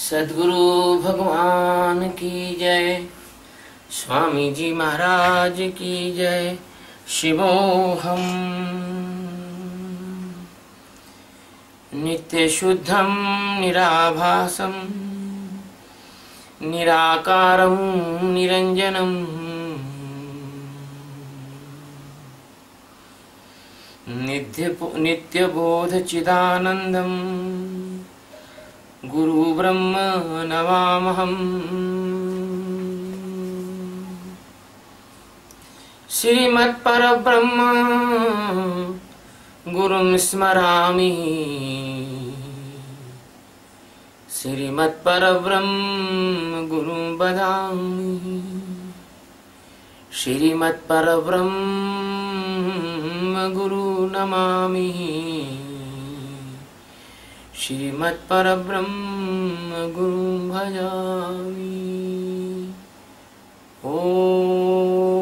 सद्गुरु भगवान की जय। स्वामी जी महाराज की जय। शिवोहम नित्य शुद्धम निराभासम निराकारं निरंजनम नित्य बोध चिदानंदम गुरु ब्रह्म नमामहम्। श्रीमत् परब्रह्म गुरुं स्मरामि। श्रीमत् परब्रह्म गुरुं वदामि। श्रीमत् परब्रह्म गुरु नमामि। श्रीमत् परब्रह्म गुरुं भजामि। ओम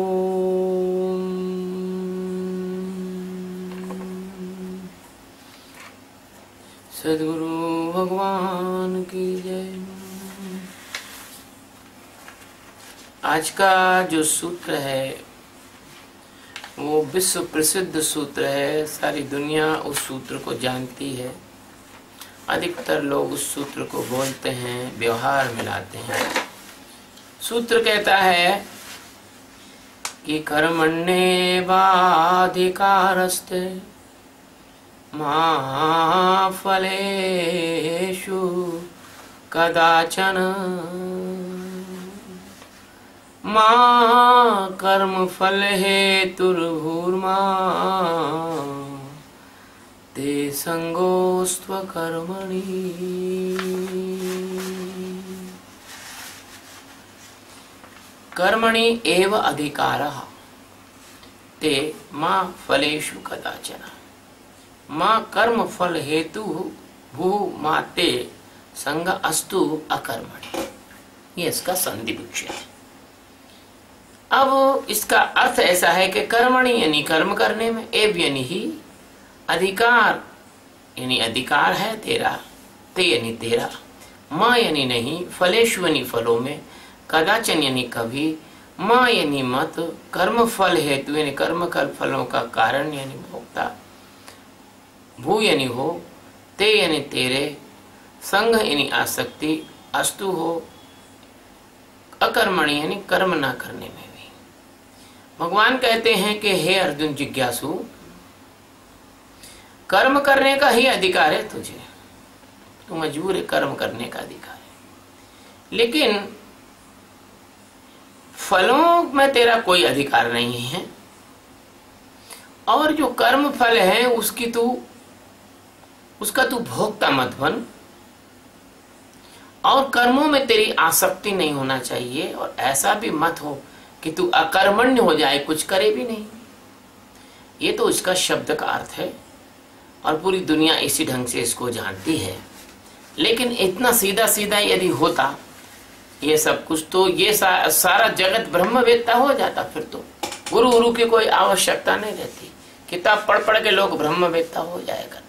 सद्गुरु भगवान की जय। आज का जो सूत्र है वो विश्व प्रसिद्ध सूत्र है। सारी दुनिया उस सूत्र को जानती है। अधिकतर लोग उस सूत्र को बोलते हैं, व्यवहार में लाते हैं। सूत्र कहता है कि कर्मण्येवाधिकारस्ते मा फलेषु कदाचन मा कर्मफल हेतुर्भूर्मा ते संगोस्त्व कर्मणि। कर्मणि एव अधिकारः ते मा फलेषु कदाचन मा कर्म फल हेतु भू मा ते संग अस्तु अकर्मणि। ये इसका संधि विच्छेद है। अब इसका अर्थ ऐसा है कि कर्मणि यानी कर्म करने में, एव यानी ही, अधिकार यानी अधिकार है तेरा, ते यानी तेरा, माँ यानी नहीं, फलेषु यानी फलों में, कदाचन यानी कभी, माँ यानी मत, कर्म फल हेतु यानी कर्म कर फलों का कारण यानी भोक्ता, भू यानी हो, ते यानी तेरे, संग यानी आसक्ति, अस्तु हो, अकर्मणि यानी कर्म ना करने में भी। भगवान कहते हैं कि हे अर्जुन जिज्ञासु, कर्म करने का ही अधिकार है तुझे, तू मजबूर है, कर्म करने का अधिकार है, लेकिन फलों में तेरा कोई अधिकार नहीं है। और जो कर्म फल है उसका तू भोक्ता मत बन। और कर्मों में तेरी आसक्ति नहीं होना चाहिए, और ऐसा भी मत हो कि तू अकर्मण्य हो जाए, कुछ करे भी नहीं। ये तो इसका शब्द का अर्थ है और पूरी दुनिया इसी ढंग से इसको जानती है। लेकिन इतना सीधा सीधा यदि होता ये सब कुछ, तो ये सारा जगत ब्रह्मवेत्ता हो जाता। फिर तो गुरु की कोई आवश्यकता नहीं रहती। किताब पढ़ पढ़ के लोग ब्रह्मवेत्ता हो जाया करते।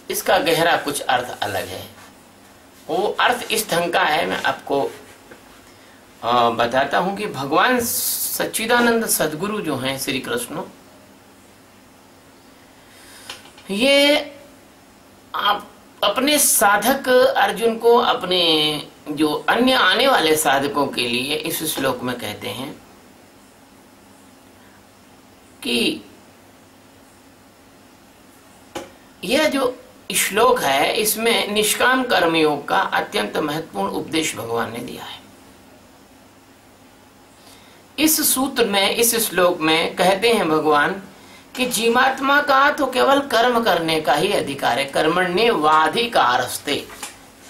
इसका गहरा कुछ अर्थ अलग है। वो अर्थ इस ढंग का है, मैं आपको बताता हूं कि भगवान सच्चिदानंद सद्गुरु जो हैं श्री कृष्ण, ये आप अपने साधक अर्जुन को, अपने जो अन्य आने वाले साधकों के लिए इस श्लोक में कहते हैं कि यह जो श्लोक है इसमें निष्काम कर्मयोग का अत्यंत महत्वपूर्ण उपदेश भगवान ने दिया है। इस सूत्र में, इस श्लोक में कहते हैं भगवान कि जीवात्मा का तो केवल कर्म करने का ही अधिकार है। कर्मण्येवाधिकारस्ते,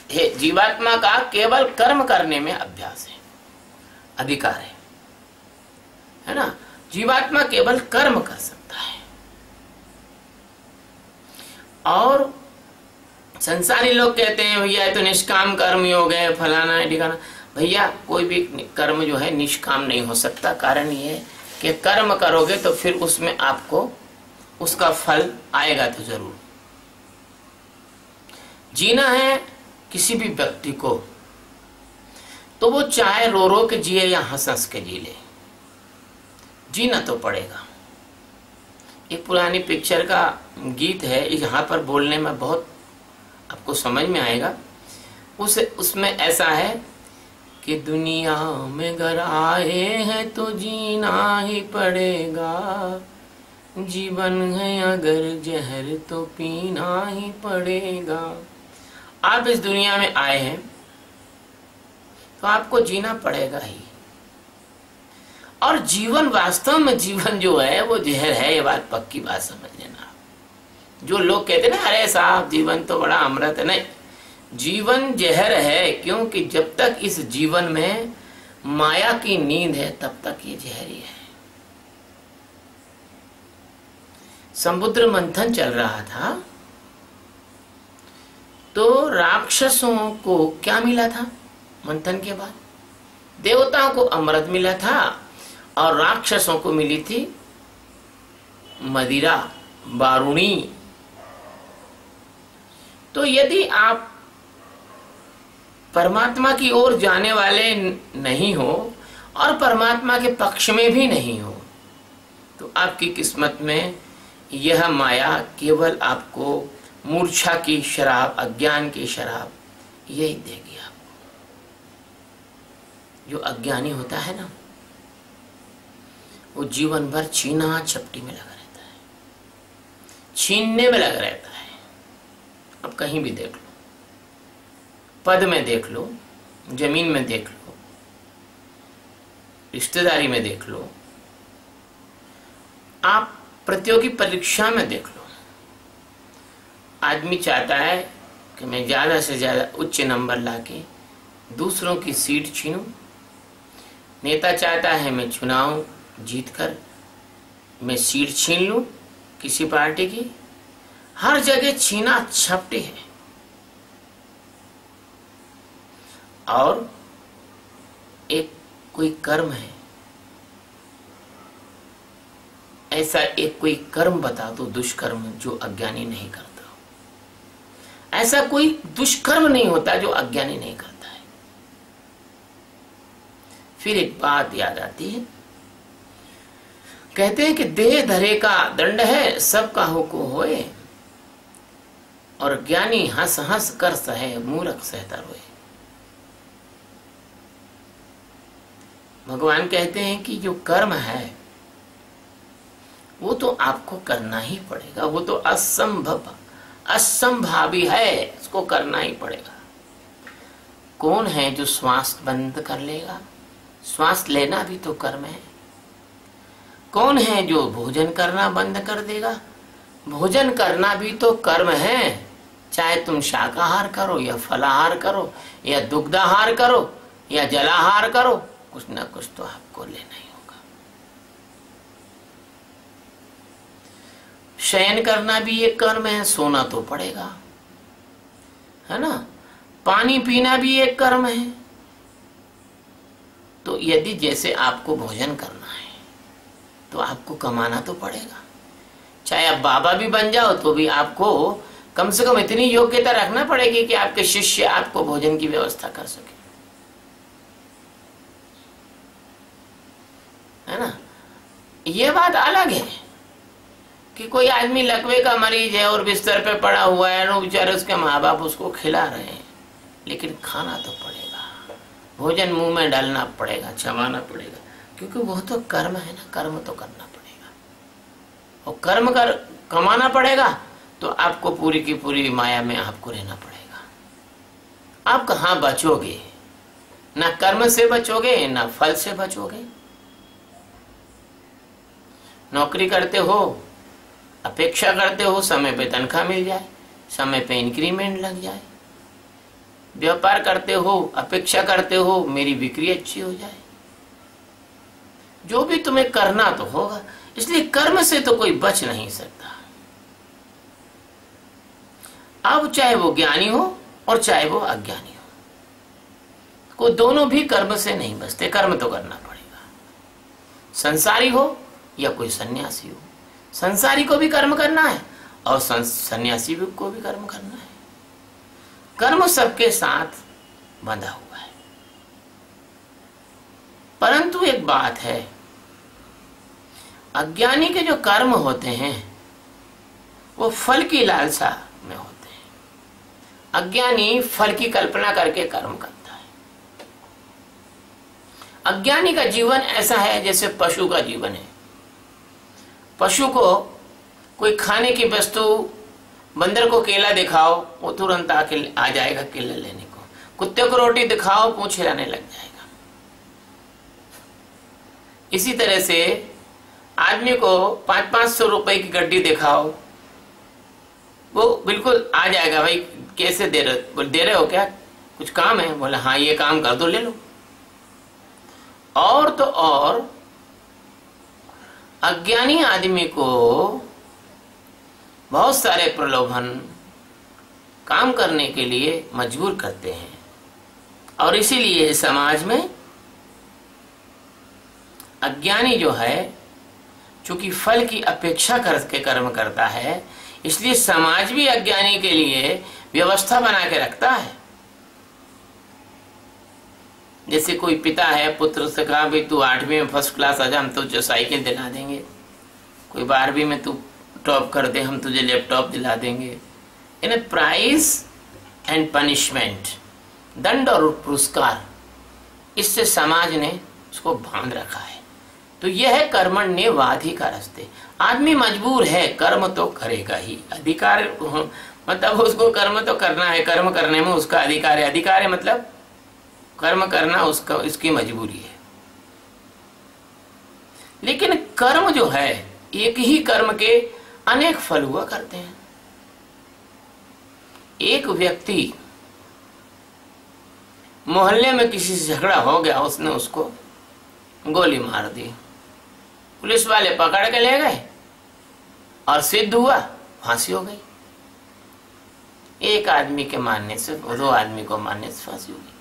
जीवात्मा का केवल कर्म करने में अभ्यास है, अधिकार है ना। जीवात्मा केवल कर्म कर सकता है। और संसारी लोग कहते हैं भैया तो निष्काम कर्म योग है, फलाना है, ठिकाना। भैया कोई भी कर्म जो है निष्काम नहीं हो सकता। कारण ये है कि कर्म करोगे तो फिर उसमें आपको उसका फल आएगा तो जरूर। जीना है किसी भी व्यक्ति को, तो वो चाहे रो रो के जिए या हंस हंस के जी ले, जीना तो पड़ेगा। एक पुरानी पिक्चर का गीत है, यहाँ पर बोलने में बहुत आपको समझ में आएगा। उसमें ऐसा है कि दुनिया में अगर आए हैं तो जीना ही पड़ेगा, जीवन है अगर जहर तो पीना ही पड़ेगा। आप इस दुनिया में आए हैं तो आपको जीना पड़ेगा ही। और जीवन, वास्तव में जीवन जो है वो जहर है, ये बात पक्की बात समझ लेना। जो लोग कहते हैं ना, अरे साहब जीवन तो बड़ा अमृत है, नहीं, जीवन जहर है। क्योंकि जब तक इस जीवन में माया की नींद है तब तक ये जहर ही है। समुद्र मंथन चल रहा था तो राक्षसों को क्या मिला था मंथन के बाद? देवताओं को अमृत मिला था और राक्षसों को मिली थी मदिरा, बारूणी। तो यदि आप परमात्मा की ओर जाने वाले नहीं हो और परमात्मा के पक्ष में भी नहीं हो, तो आपकी किस्मत में यह माया केवल आपको मूर्छा की शराब, अज्ञान की शराब यही देगी आपको। जो अज्ञानी होता है ना, वो जीवन भर छीना झपटी में लगा रहता है, छीनने में लगा रहता है। अब कहीं भी देख लो, पद में देख लो, जमीन में देख लो, रिश्तेदारी में देख लो, आप प्रतियोगी परीक्षा में देख लो। आदमी चाहता है कि मैं ज्यादा से ज्यादा उच्च नंबर लाके दूसरों की सीट छीनूं। नेता चाहता है मैं चुनाव जीतकर मैं सीट छीन लूं किसी पार्टी की। हर जगह छीना झपटी है। और एक कोई कर्म है, ऐसा एक कोई कर्म बता दो, दुष्कर्म जो अज्ञानी नहीं करता। ऐसा कोई दुष्कर्म नहीं होता जो अज्ञानी नहीं करता है। फिर एक बात याद आती है, कहते हैं कि देह धरे का दंड है, सब काहू को होए, और ज्ञानी हंस हंस कर सहे, मूर्ख सहता रोए। भगवान कहते हैं कि जो कर्म है वो तो आपको करना ही पड़ेगा। वो तो असंभावी है, उसको करना ही पड़ेगा। कौन है जो श्वास बंद कर लेगा? श्वास लेना भी तो कर्म है। कौन है जो भोजन करना बंद कर देगा? भोजन करना भी तो कर्म है। चाहे तुम शाकाहार करो या फलाहार करो या दुग्धाहार करो या जलाहार करो, कुछ ना कुछ तो आपको लेना ही होगा। शयन करना भी एक कर्म है, सोना तो पड़ेगा, है ना। पानी पीना भी एक कर्म है। तो यदि जैसे आपको भोजन करना है तो आपको कमाना तो पड़ेगा। चाहे आप बाबा भी बन जाओ तो भी आपको कम से कम इतनी योग्यता रखना पड़ेगी कि आपके शिष्य आपको भोजन की व्यवस्था कर सके, है ना। ये बात अलग है कि कोई आदमी लकवे का मरीज है और बिस्तर पे पड़ा हुआ है और बेचारे उसके माँ बाप उसको खिला रहे हैं, लेकिन खाना तो पड़ेगा, भोजन मुंह में डालना पड़ेगा, चबाना पड़ेगा, क्योंकि वो तो कर्म है ना। कर्म तो करना पड़ेगा और कर्म कर कमाना पड़ेगा। तो आपको पूरी की पूरी माया में आपको रहना पड़ेगा। आप कहाँ बचोगे? ना कर्म से बचोगे ना फल से बचोगे। नौकरी करते हो, अपेक्षा करते हो समय पे तनख्वाह मिल जाए, समय पे इंक्रीमेंट लग जाए। व्यापार करते हो, अपेक्षा करते हो मेरी बिक्री अच्छी हो जाए। जो भी तुम्हें करना तो होगा, इसलिए कर्म से तो कोई बच नहीं सकता। अब चाहे वो ज्ञानी हो और चाहे वो अज्ञानी हो, को दोनों भी कर्म से नहीं बचते। कर्म तो करना पड़ेगा। संसारी हो या कोई सन्यासी हो, संसारी को भी कर्म करना है और सन्यासी को भी कर्म करना है। कर्म सबके साथ बंधा हुआ है। परंतु एक बात है, अज्ञानी के जो कर्म होते हैं वो फल की लालसा में होते हैं। अज्ञानी फल की कल्पना करके कर्म करता है। अज्ञानी का जीवन ऐसा है जैसे पशु का जीवन है। पशु को कोई खाने की वस्तु, बंदर को केला दिखाओ वो तुरंत आके आ जाएगा केला लेने को, कुत्ते को रोटी दिखाओ पूंछ हिलाने लग जाएगा। इसी तरह से आदमी को 500-500 रुपए की गड्डी दिखाओ, वो बिल्कुल आ जाएगा, भाई कैसे दे रहे हो, क्या कुछ काम है? बोला हाँ ये काम कर दो, ले लो। और तो और अज्ञानी आदमी को बहुत सारे प्रलोभन काम करने के लिए मजबूर करते हैं, और इसीलिए समाज में अज्ञानी जो है चूंकि फल की अपेक्षा करके कर्म करता है, इसलिए समाज भी अज्ञानी के लिए व्यवस्था बना के रखता है। जैसे कोई पिता है, पुत्र से कहा भाई तू 8वीं में फर्स्ट क्लास आ जा, हम तुझे साइकिल दिला देंगे। कोई 12वीं में तू टॉप कर दे, हम तुझे लैपटॉप दिला देंगे। इन प्राइज एंड पनिशमेंट, दंड और पुरस्कार, इससे समाज ने उसको बांध रखा है। तो यह है कर्मण्यवादी का रास्ते। आदमी मजबूर है, कर्म तो करेगा ही, अधिकार मतलब उसको कर्म तो करना है, कर्म करने में उसका अधिकार है। अधिकार है मतलब कर्म करना उसका, इसकी मजबूरी है। लेकिन कर्म जो है, एक ही कर्म के अनेक फल हुआ करते हैं। एक व्यक्ति मोहल्ले में किसी से झगड़ा हो गया, उसने उसको गोली मार दी, पुलिस वाले पकड़ के ले गए और सिद्ध हुआ फांसी हो गई। एक आदमी के मारने से, 2 आदमी को मारने से फांसी हो गई।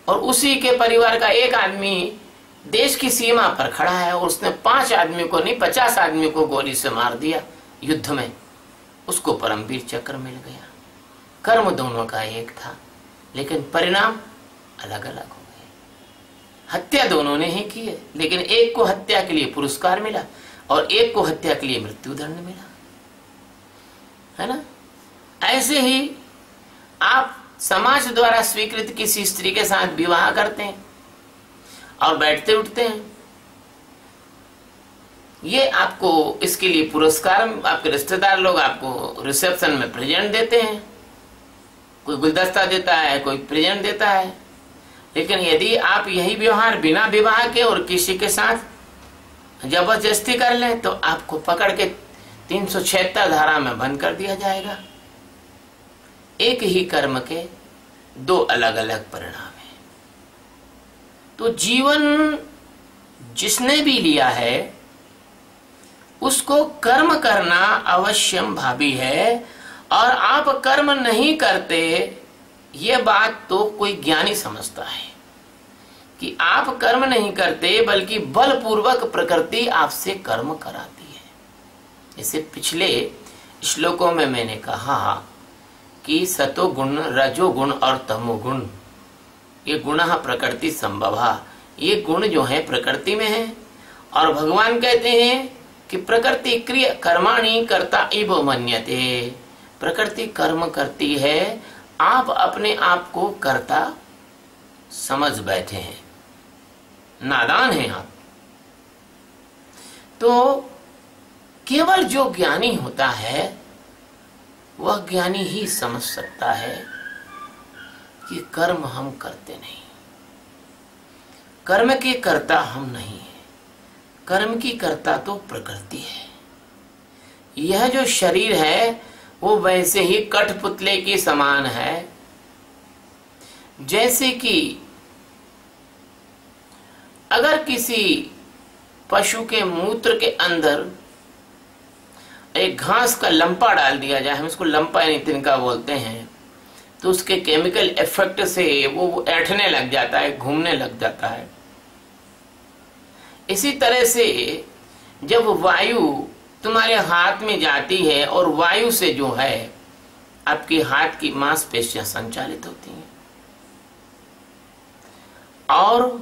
और उसी के परिवार का एक आदमी देश की सीमा पर खड़ा है और उसने 5 आदमी को नहीं 50 आदमी को गोली से मार दिया युद्ध में, उसको परमवीर चक्र मिल गया। कर्म दोनों का एक था, लेकिन परिणाम अलग अलग हो गए। हत्या दोनों ने ही की है, लेकिन एक को हत्या के लिए पुरस्कार मिला और एक को हत्या के लिए मृत्युदंड मिला, है ना। ऐसे ही आप समाज द्वारा स्वीकृत किसी स्त्री के साथ विवाह करते हैं और बैठते उठते हैं, ये आपको इसके लिए पुरस्कार, आपके रिश्तेदार लोग आपको रिसेप्शन में प्रेजेंट देते हैं, कोई गुलदस्ता देता है, कोई प्रेजेंट देता है। लेकिन यदि आप यही व्यवहार बिना विवाह के और किसी के साथ जबरदस्ती कर लें तो आपको पकड़ के 376 धारा में बंद कर दिया जाएगा। एक ही कर्म के 2 अलग अलग परिणाम हैं। तो जीवन जिसने भी लिया है उसको कर्म करना अवश्यम भावी है, और आप कर्म नहीं करते, ये बात तो कोई ज्ञानी समझता है कि आप कर्म नहीं करते, बल्कि बलपूर्वक प्रकृति आपसे कर्म कराती है। जैसे पिछले श्लोकों में मैंने कहा कि सतोगुण, रजोगुण और तमोगुण, ये गुण प्रकृति संभवा, ये गुण जो है प्रकृति में है। और भगवान कहते हैं कि प्रकृति क्रिया कर्माणि कर्ता इव मन्यते, प्रकृति कर्म करती है, आप अपने आप को कर्ता समझ बैठे हैं, नादान हैं आप। तो केवल जो ज्ञानी होता है वह ज्ञानी ही समझ सकता है कि कर्म हम करते नहीं, कर्म के कर्ता हम नहीं है, कर्म की कर्ता तो प्रकृति है। यह जो शरीर है वो वैसे ही कठपुतले के समान है, जैसे कि अगर किसी पशु के मूत्र के अंदर एक घास का लंपा डाल दिया जाए, हम इसको लंपा यानी तिनका बोलते हैं, तो उसके केमिकल इफेक्ट से वो ऐठने लग जाता है, घूमने लग जाता है। इसी तरह से जब वायु तुम्हारे हाथ में जाती है और वायु से जो है आपके हाथ की मांसपेशियां संचालित होती हैं और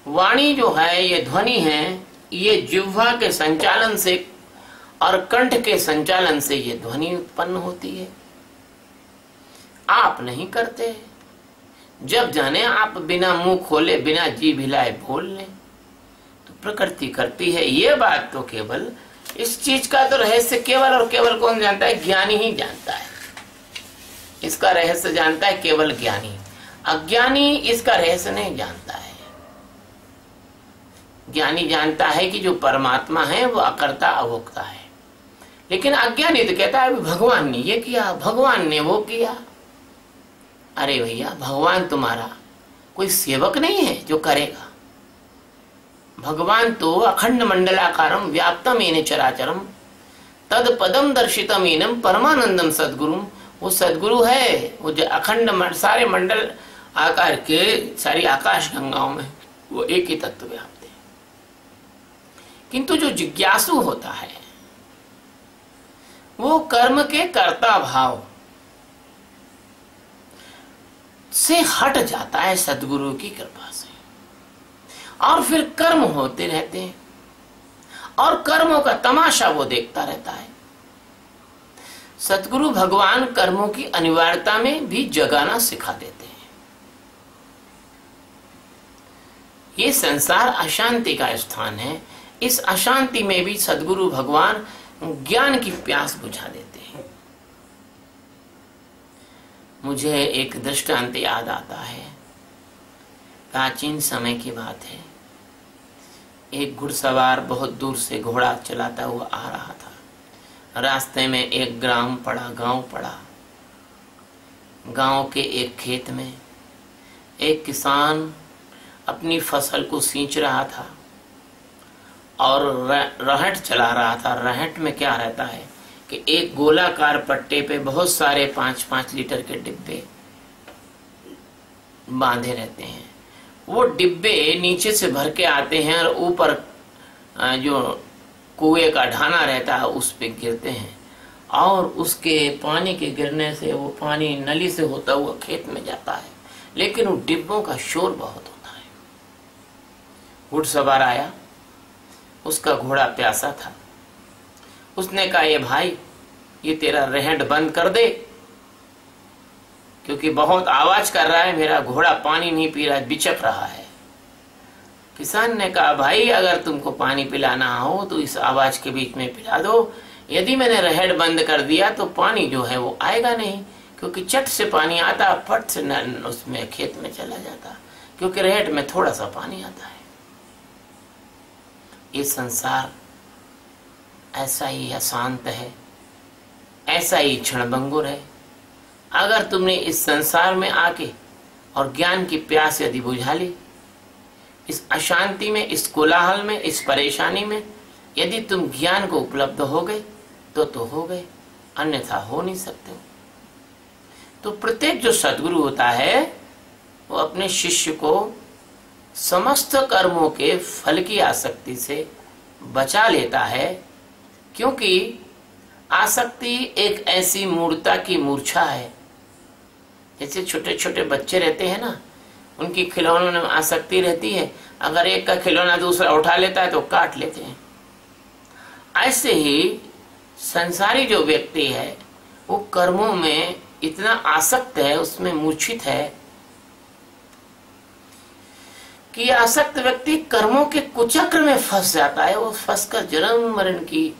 वाणी जो है, ये ध्वनि है, ये जिह्वा के संचालन से और कंठ के संचालन से ये ध्वनि उत्पन्न होती है। आप नहीं करते। जब जाने आप बिना मुंह खोले, बिना जीभ हिलाए बोल लें, तो प्रकृति करती है। ये बात तो केवल इस चीज का तो रहस्य केवल और केवल कौन जानता है? ज्ञानी ही जानता है। इसका रहस्य जानता है केवल ज्ञानी। अज्ञानी इसका रहस्य नहीं जानता है। ज्ञानी जानता है कि जो परमात्मा है वो अकर्ता अभोक्ता है, लेकिन अज्ञानी तो कहता है भगवान ने ये किया, भगवान ने वो किया। अरे भैया, भगवान तुम्हारा कोई सेवक नहीं है जो करेगा। भगवान तो अखंड मंडलाकारम व्याप्तम येन चराचरम तद पदम दर्शितम येनम परमानंदम सद्गुरुम। वो सद्गुरु है, वो जो अखंड सारे मंडल आकार के सारी आकाश गंगाओं में वो एक ही तत्व व्याप्त है। किंतु जो जिज्ञासु होता है वो कर्म के कर्ता भाव से हट जाता है सद्गुरु की कृपा से, और फिर कर्म होते रहते हैं और कर्मों का तमाशा वो देखता रहता है। सद्गुरु भगवान कर्मों की अनिवार्यता में भी जगाना सिखा देते हैं। ये संसार अशांति का स्थान है। इस अशांति में भी सद्गुरु भगवान ज्ञान की प्यास बुझा देते हैं। मुझे एक दृष्टांत याद आता है। प्राचीन समय की बात है। एक घुड़सवार बहुत दूर से घोड़ा चलाता हुआ आ रहा था। रास्ते में एक गांव पड़ा। गांव के एक खेत में एक किसान अपनी फसल को सींच रहा था और रहट चला रहा था। रहट में क्या रहता है कि एक गोलाकार पट्टे पे बहुत सारे 5-5 लीटर के डिब्बे बांधे रहते हैं। वो डिब्बे नीचे से भर के आते हैं और ऊपर जो कुएं का ढाना रहता है उस पे गिरते हैं, और उसके पानी के गिरने से वो पानी नली से होता हुआ खेत में जाता है। लेकिन उन डिब्बों का शोर बहुत होता है। घुड़सवार आया, उसका घोड़ा प्यासा था। उसने कहा, ये भाई, ये तेरा रहट बंद कर दे, क्योंकि बहुत आवाज कर रहा है, मेरा घोड़ा पानी नहीं पी रहा, बिचक रहा है। किसान ने कहा, भाई अगर तुमको पानी पिलाना हो तो इस आवाज के बीच में पिला दो। यदि मैंने रहट बंद कर दिया तो पानी जो है वो आएगा नहीं, क्योंकि चट से पानी आता, फट से उसमें खेत में चला जाता, क्योंकि रहट में थोड़ा सा पानी आता है। ये संसार ऐसा ही अशांत है, ऐसा ही क्षणभंगुर है। अगर तुमने इस संसार में आके और ज्ञान की प्यास यदि बुझा ली, इस अशांति में, इस कोलाहल में, इस परेशानी में यदि तुम ज्ञान को उपलब्ध हो गए तो हो गए, अन्यथा हो नहीं सकते हो। तो प्रत्येक जो सद्गुरु होता है वो अपने शिष्य को समस्त कर्मों के फल की आसक्ति से बचा लेता है, क्योंकि आसक्ति एक ऐसी मूर्ता की मूर्छा है। जैसे छोटे छोटे बच्चे रहते हैं ना, उनकी खिलौनों में आसक्ति रहती है। अगर एक का खिलौना दूसरा उठा लेता है तो काट लेते हैं। ऐसे ही संसारी जो व्यक्ति है वो कर्मों में इतना आसक्त है, उसमें मूर्छित है कि आसक्त व्यक्ति कर्मों के कुचक्र में फंस जाता है। वो फंसकर जन्म मरण की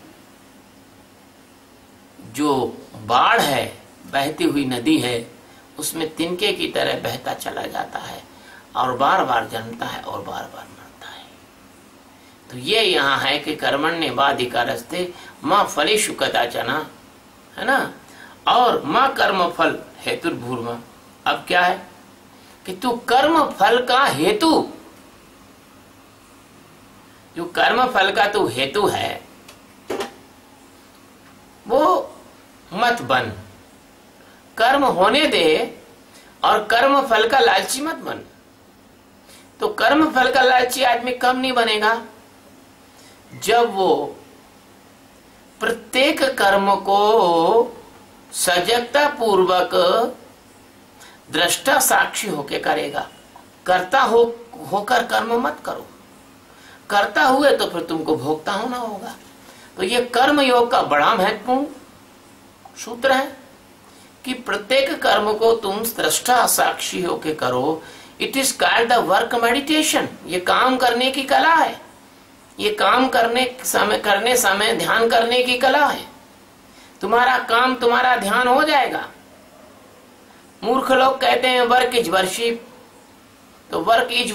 जो बाढ़ है, बहती हुई नदी है, उसमें तिनके की तरह बहता चला जाता है और बार बार जन्मता है और बार बार मरता है। तो ये यहाँ है कि कर्मण्य बाधिकारस्ते माँ फलेषु कदाचन, है ना, और माँ कर्म फल हेतुर्भूर्मा। अब क्या है कि तू कर्म फल का हेतु, जो कर्म फल का तू हेतु है वो मत बन। कर्म होने दे और कर्म फल का लालची मत बन। तो कर्म फल का लालची आदमी कब नहीं बनेगा? जब वो प्रत्येक कर्म को सजगता पूर्वक दृष्टा साक्षी होके करेगा। कर्ता होकर कर्म मत करो। कर्ता हुए तो फिर तुमको भोक्ता होना होगा। तो ये कर्म योग का बड़ा महत्वपूर्ण सूत्र है कि प्रत्येक कर्म को तुम दृष्टा साक्षी होके करो। It is called the work meditation. ये काम करने की कला है। ये काम करने समय ध्यान करने की कला है। तुम्हारा काम तुम्हारा ध्यान हो जाएगा। मूर्ख लोग कहते हैं वर्क इज वर्शिप, तो वर्क इज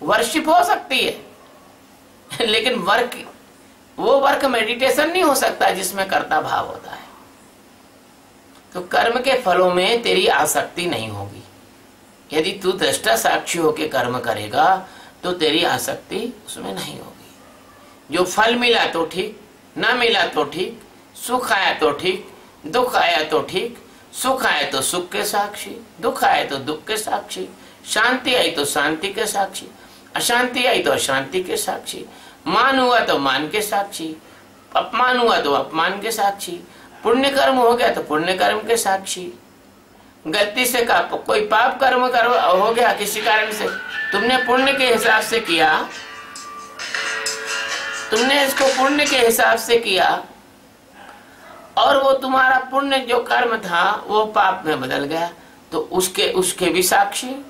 वर्शिप हो सकती है लेकिन वो वर्क मेडिटेशन नहीं हो सकता जिसमें कर्ता भाव होता है। तो कर्म के फलों में तेरी आसक्ति नहीं होगी। यदि तू दृष्टा साक्षी होकर कर्म करेगा तो तेरी आसक्ति उसमें नहीं होगी। जो फल मिला तो ठीक, ना मिला तो ठीक, सुख आया तो ठीक, दुख आया तो ठीक, सुख आए तो सुख के साक्षी, दुख आए तो दुख के साक्षी, शांति आई तो शांति के साक्षी, अशांति आई तो अशांति के साक्षी, मान हुआ तो मान के साक्षी, अपमान हुआ तो अपमान के साक्षी, पुण्य कर्म हो गया तो पुण्य कर्म के साक्षी। गलती से कोई पाप कर्म हो गया किसी कारण से, तुमने पुण्य के हिसाब से किया, तुमने इसको पुण्य के हिसाब से किया और वो तुम्हारा पुण्य जो कर्म था वो पाप में बदल गया, तो उसके भी साक्षी।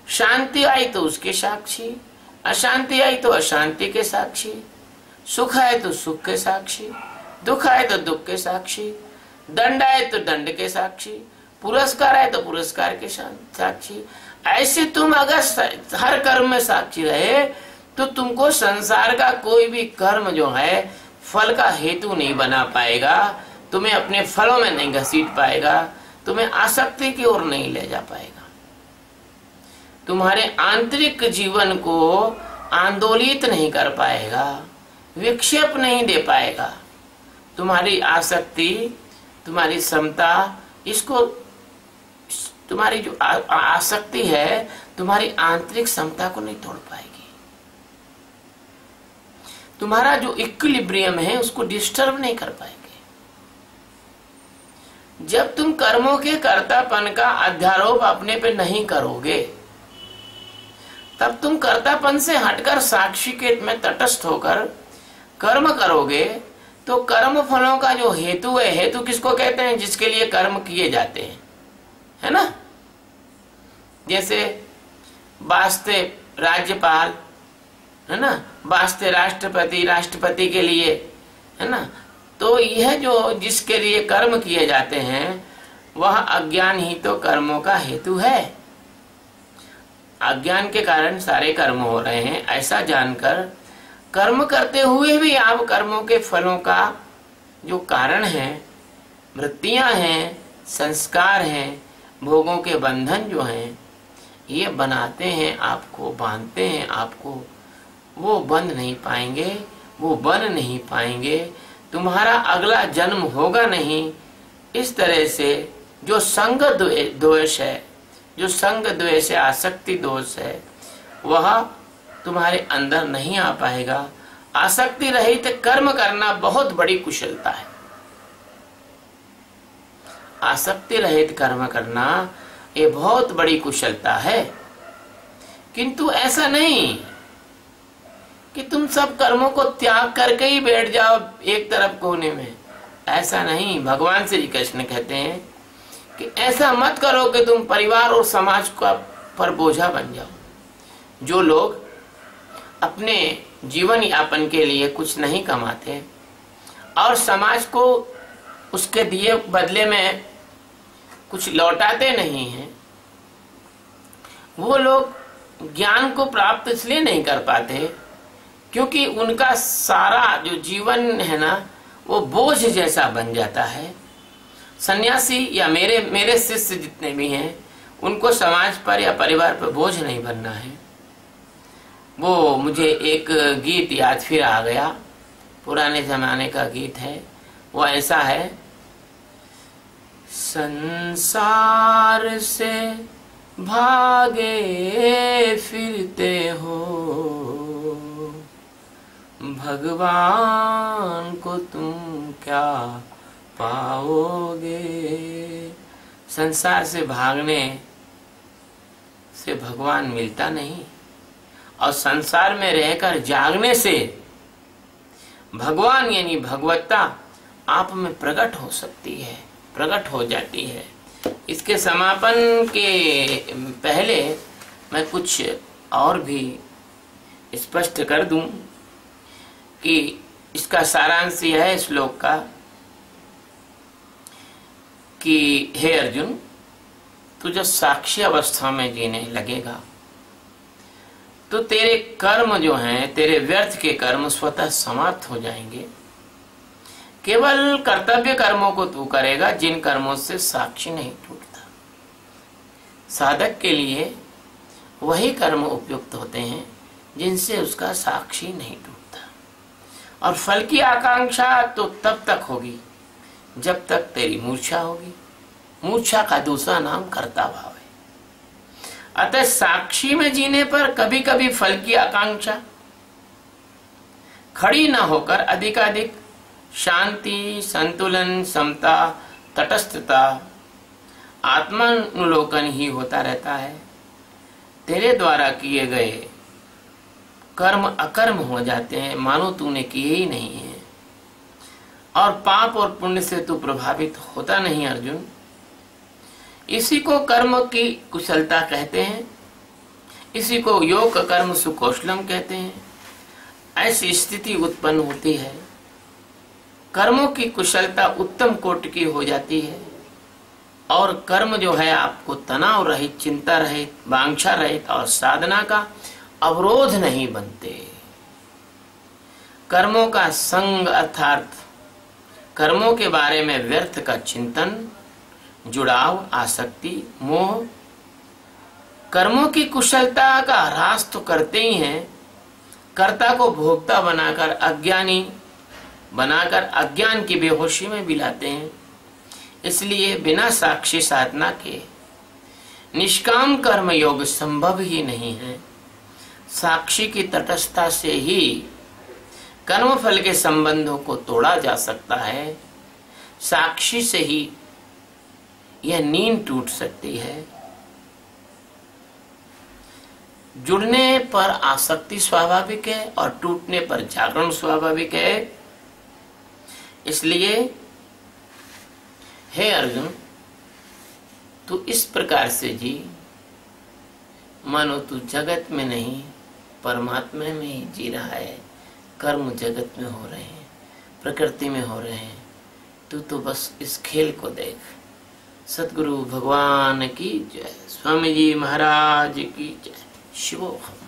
शांति आई तो उसके साक्षी, अशांति आई तो अशांति के साक्षी, सुख आए तो सुख के साक्षी, दुख आए तो दुख के साक्षी, दंड आए तो दंड के साक्षी, पुरस्कार आए तो पुरस्कार के साक्षी। ऐसे तुम अगर हर कर्म में साक्षी रहे तो तुमको संसार का कोई भी कर्म जो है फल का हेतु नहीं बना पाएगा, तुम्हें अपने फलों में नहीं घसीट पाएगा, तुम्हें आसक्ति की ओर नहीं ले जा पाएगा, तुम्हारे आंतरिक जीवन को आंदोलित नहीं कर पाएगा, विक्षेप नहीं दे पाएगा। तुम्हारी आसक्ति, तुम्हारी समता, इसको तुम्हारी जो आसक्ति है तुम्हारी आंतरिक समता को नहीं तोड़ पाएगी। तुम्हारा जो इक्विलिब्रियम है उसको डिस्टर्ब नहीं कर पाएंगे। जब तुम कर्मों के कर्तापन का अध्यारोप अपने पे नहीं करोगे तब तुम कर्तापन से हटकर साक्षी के में तटस्थ होकर कर्म करोगे तो कर्म फलों का जो हेतु है, हेतु किसको कहते हैं? जिसके लिए कर्म किए जाते हैं, है ना। जैसे वास्ते राज्यपाल, है ना, वास्ते राष्ट्रपति, राष्ट्रपति के लिए, है ना। तो यह जो जिसके लिए कर्म किए जाते हैं वह अज्ञान ही तो कर्मों का हेतु है। अज्ञान के कारण सारे कर्म हो रहे हैं, ऐसा जानकर कर्म करते हुए भी आप कर्मों के फलों का जो कारण है, वृत्तियां हैं, संस्कार हैं, भोगों के बंधन जो हैं, ये बनाते हैं आपको, बांधते हैं आपको, वो बंध नहीं पाएंगे, वो बन नहीं पाएंगे, तुम्हारा अगला जन्म होगा नहीं। इस तरह से जो संग दोष है, जो संग द्वेष है, आसक्ति दोष है, वह तुम्हारे अंदर नहीं आ पाएगा। आसक्ति रहित कर्म करना बहुत बड़ी कुशलता है। आसक्ति रहित कर्म करना ये बहुत बड़ी कुशलता है। किंतु ऐसा नहीं कि तुम सब कर्मों को त्याग करके ही बैठ जाओ एक तरफ कोने में, ऐसा नहीं। भगवान श्री कृष्ण कहते हैं कि ऐसा मत करो कि तुम परिवार और समाज का पर बोझा बन जाओ। जो लोग अपने जीवन यापन के लिए कुछ नहीं कमाते और समाज को उसके दिए बदले में कुछ लौटाते नहीं हैं, वो लोग ज्ञान को प्राप्त इसलिए नहीं कर पाते क्योंकि उनका सारा जो जीवन है ना वो बोझ जैसा बन जाता है। सन्यासी या मेरे शिष्य जितने भी हैं उनको समाज पर या परिवार पर बोझ नहीं बनना है। वो मुझे एक गीत याद फिर आ गया, पुराने जमाने का गीत है। वो ऐसा है, संसार से भागे फिरते हो, भगवान को तुम क्या पाओगे। संसार से भागने से भगवान मिलता नहीं, और संसार में रहकर जागने से भगवान यानी भगवत्ता आप में प्रकट हो सकती है, प्रकट हो जाती है। इसके समापन के पहले मैं कुछ और भी स्पष्ट कर दूं कि इसका सारांश यह है श्लोक का कि हे अर्जुन, तू जब साक्षी अवस्था में जीने लगेगा तो तेरे कर्म जो हैं, तेरे व्यर्थ के कर्म स्वतः समाप्त हो जाएंगे। केवल कर्तव्य कर्मों को तू करेगा जिन कर्मों से साक्षी नहीं टूटता। साधक के लिए वही कर्म उपयुक्त होते हैं जिनसे उसका साक्षी नहीं टूटता। और फल की आकांक्षा तो तब तक होगी जब तक तेरी मूर्छा होगी। मूर्छा का दूसरा नाम कर्ता भाव है। अतः साक्षी में जीने पर कभी कभी फल की आकांक्षा खड़ी न होकर अधिकाधिक शांति, संतुलन, समता, तटस्थता, आत्मानुलोकन ही होता रहता है। तेरे द्वारा किए गए कर्म अकर्म हो जाते हैं, मानो तूने किए ही नहीं है। और पाप और पुण्य से तू प्रभावित होता नहीं अर्जुन। इसी को कर्म की कुशलता कहते हैं, इसी को योग कर्म सुकौशलम कहते हैं। ऐसी स्थिति उत्पन्न होती है, कर्मों की कुशलता उत्तम कोटि की हो जाती है और कर्म जो है आपको तनाव रहित, चिंता रहित, वांछा रहित और साधना का अवरोध नहीं बनते। कर्मों का संग अर्थात कर्मों के बारे में व्यर्थ का चिंतन, जुड़ाव, आसक्ति, मोह कर्मों की कुशलता का ह्रास तो करते ही हैं, कर्ता को भोक्ता बनाकर अज्ञान की बेहोशी में बिलाते हैं। इसलिए बिना साक्षी साधना के निष्काम कर्म योग संभव ही नहीं है। साक्षी की तटस्थता से ही कर्म फल के संबंधों को तोड़ा जा सकता है। साक्षी से ही यह नींद टूट सकती है। जुड़ने पर आसक्ति स्वाभाविक है और टूटने पर जागरण स्वाभाविक है। इसलिए हे अर्जुन, तू इस प्रकार से जी मानो तू जगत में नहीं परमात्मा में ही जी रहा है। कर्म जगत में हो रहे हैं, प्रकृति में हो रहे हैं, तू तो बस इस खेल को देख। सतगुरु भगवान की जय। स्वामी जी महाराज की जय। शिवोहम।